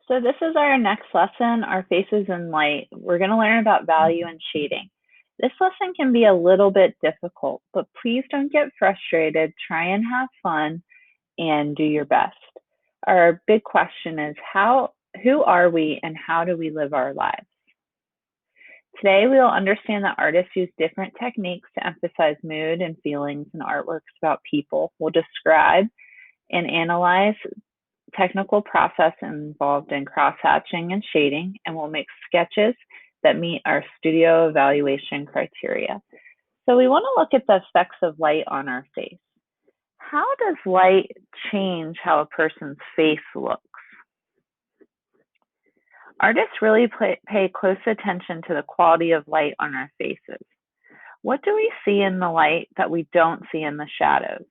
So this is our next lesson, our faces in light. We're going to learn about value and shading. This lesson can be a little bit difficult, but please don't get frustrated. Try and have fun and do your best. Our big question is who are we and how do we live our lives? Today, we will understand that artists use different techniques to emphasize mood and feelings in artworks about people. We'll describe and analyze technical process involved in cross-hatching and shading, and we'll make sketches that meet our studio evaluation criteria. So we want to look at the effects of light on our face. How does light change how a person's face looks? Artists really pay close attention to the quality of light on our faces. What do we see in the light that we don't see in the shadows?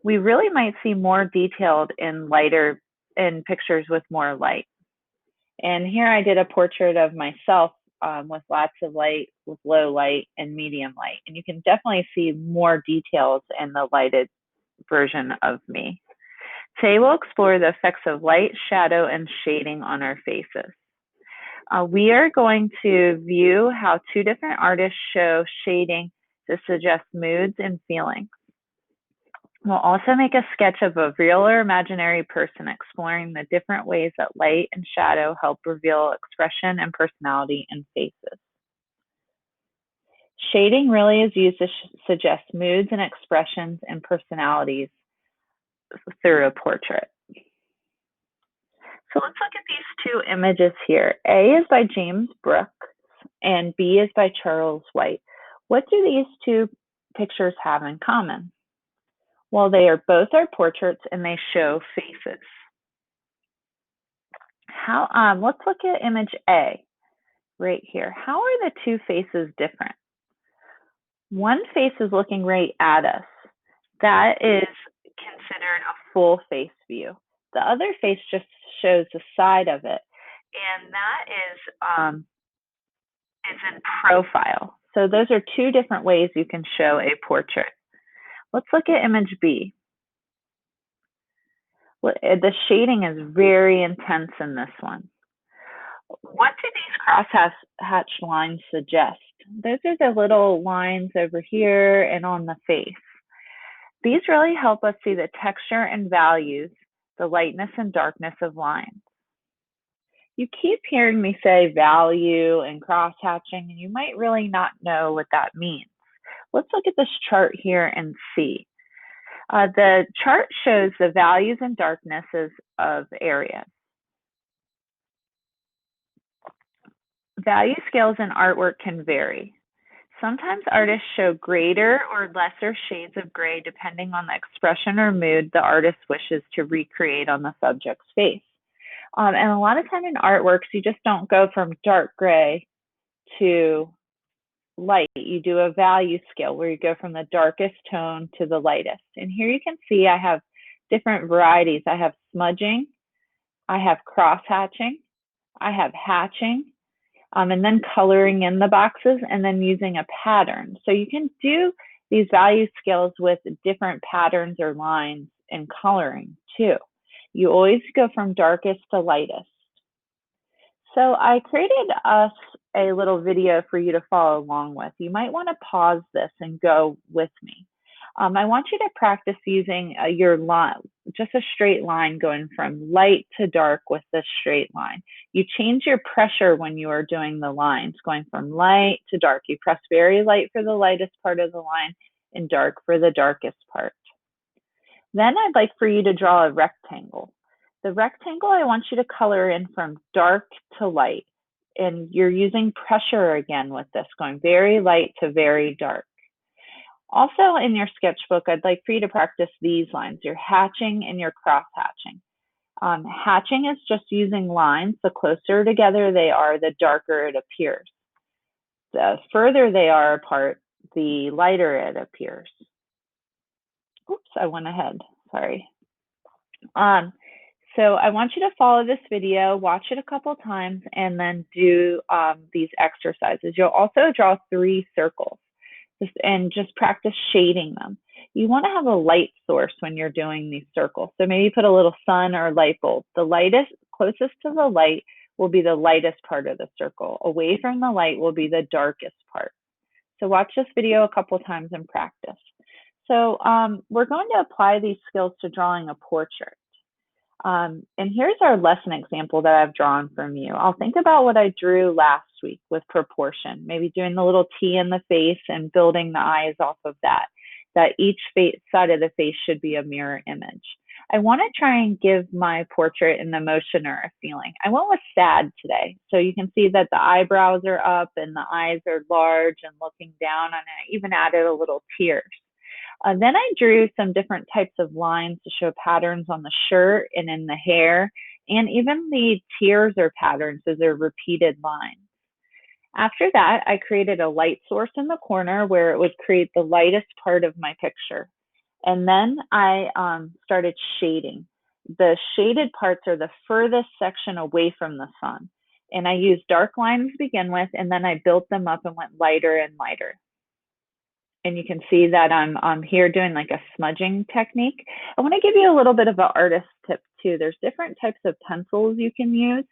We really might see more detailed in pictures with more light. And here I did a portrait of myself with lots of light, with low light and medium light. And you can definitely see more details in the lighted version of me. Today we'll explore the effects of light, shadow, and shading on our faces. We are going to view how two different artists show shading to suggest moods and feelings. We'll also make a sketch of a real or imaginary person exploring the different ways that light and shadow help reveal expression and personality in faces. Shading really is used to suggest moods and expressions and personalities through a portrait. So let's look at these two images here. A is by James Brooks and B is by Charles White. What do these two pictures have in common? Well, they are both our portraits and they show faces. Let's look at image A right here. How are the two faces different? One face is looking right at us. That is considered a full face view. The other face just shows the side of it, and that is in profile. So those are two different ways you can show a portrait. Let's look at image B. The shading is very intense in this one. What do these crosshatched lines suggest? Those are the little lines over here and on the face. These really help us see the texture and values, the lightness and darkness of lines. You keep hearing me say value and crosshatching, and you might really not know what that means. Let's look at this chart here and see. The chart shows the values and darknesses of areas. Value scales in artwork can vary. Sometimes artists show greater or lesser shades of gray depending on the expression or mood the artist wishes to recreate on the subject's face. And a lot of time in artworks, you just don't go from dark gray to light. You do a value scale where you go from the darkest tone to the lightest. And here you can see I have different varieties. I have smudging, I have cross hatching, I have hatching, and then coloring in the boxes and then using a pattern. So you can do these value scales with different patterns or lines and coloring too. You always go from darkest to lightest. So I created us a little video for you to follow along with. You might want to pause this and go with me. I want you to practice using your line, just a straight line going from light to dark with this straight line. You change your pressure when you are doing the lines, going from light to dark. You press very light for the lightest part of the line and dark for the darkest part. Then I'd like for you to draw a rectangle. The rectangle, I want you to color in from dark to light. And you're using pressure again with this, going very light to very dark. Also in your sketchbook, I'd like for you to practice these lines, your hatching and your cross hatching. Hatching is just using lines. The closer together they are, the darker it appears. The further they are apart, the lighter it appears. Oops, I went ahead, sorry. So I want you to follow this video, watch it a couple times, and then do these exercises. You'll also draw 3 circles and just practice shading them. You want to have a light source when you're doing these circles. So maybe put a little sun or light bulb. The lightest closest to the light will be the lightest part of the circle. Away from the light will be the darkest part. So watch this video a couple times and practice. So we're going to apply these skills to drawing a portrait. And here's our lesson example that I've drawn from you. I'll think about what I drew last week with proportion, maybe doing the little T in the face and building the eyes off of that each side of the face should be a mirror image. I want to try and give my portrait an emotion or a feeling. I went with sad today. So you can see that the eyebrows are up and the eyes are large and looking down, and I even added a little tears. Then I drew some different types of lines to show patterns on the shirt and in the hair, and even the tears are patterns, so they're repeated lines. After that, I created a light source in the corner where it would create the lightest part of my picture. And then I started shading. The shaded parts are the furthest section away from the sun. And I used dark lines to begin with, and then I built them up and went lighter and lighter. And you can see that I'm here doing like a smudging technique. I want to give you a little bit of an artist tip too. There's different types of pencils you can use.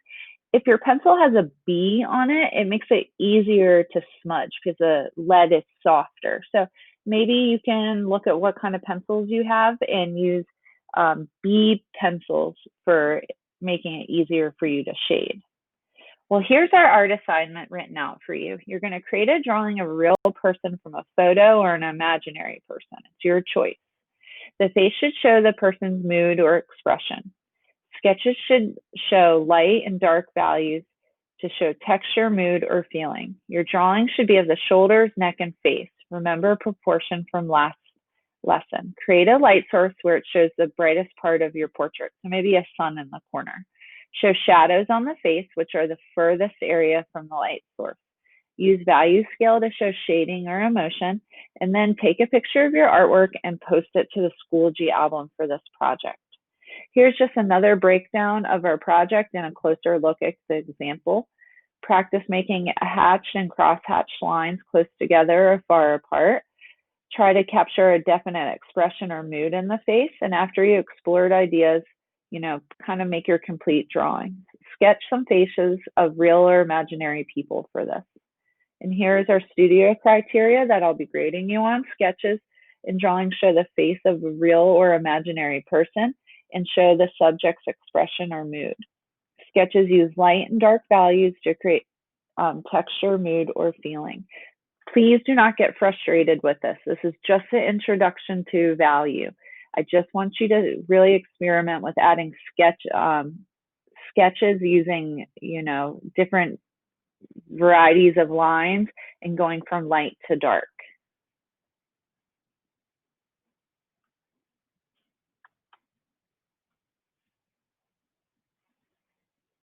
If your pencil has a B on it, it makes it easier to smudge because the lead is softer. So maybe you can look at what kind of pencils you have and use B pencils for making it easier for you to shade. Well, here's our art assignment written out for you. You're going to create a drawing of a real person from a photo or an imaginary person. It's your choice. The face should show the person's mood or expression. Sketches should show light and dark values to show texture, mood, or feeling. Your drawing should be of the shoulders, neck, and face. Remember proportion from last lesson. Create a light source where it shows the brightest part of your portrait, so maybe a sun in the corner. Show shadows on the face, which are the furthest area from the light source. Use value scale to show shading or emotion, and then take a picture of your artwork and post it to the Schoology album for this project. Here's just another breakdown of our project and a closer look at the example. Practice making hatched and cross-hatched lines close together or far apart. Try to capture a definite expression or mood in the face, and after you explored ideas, kind of make your complete drawing. Sketch some faces of real or imaginary people for this. And here's our studio criteria that I'll be grading you on. Sketches and drawings show the face of a real or imaginary person and show the subject's expression or mood. Sketches use light and dark values to create texture, mood, or feeling. Please do not get frustrated with this. This is just an introduction to value. I just want you to really experiment with adding sketches using, different varieties of lines and going from light to dark.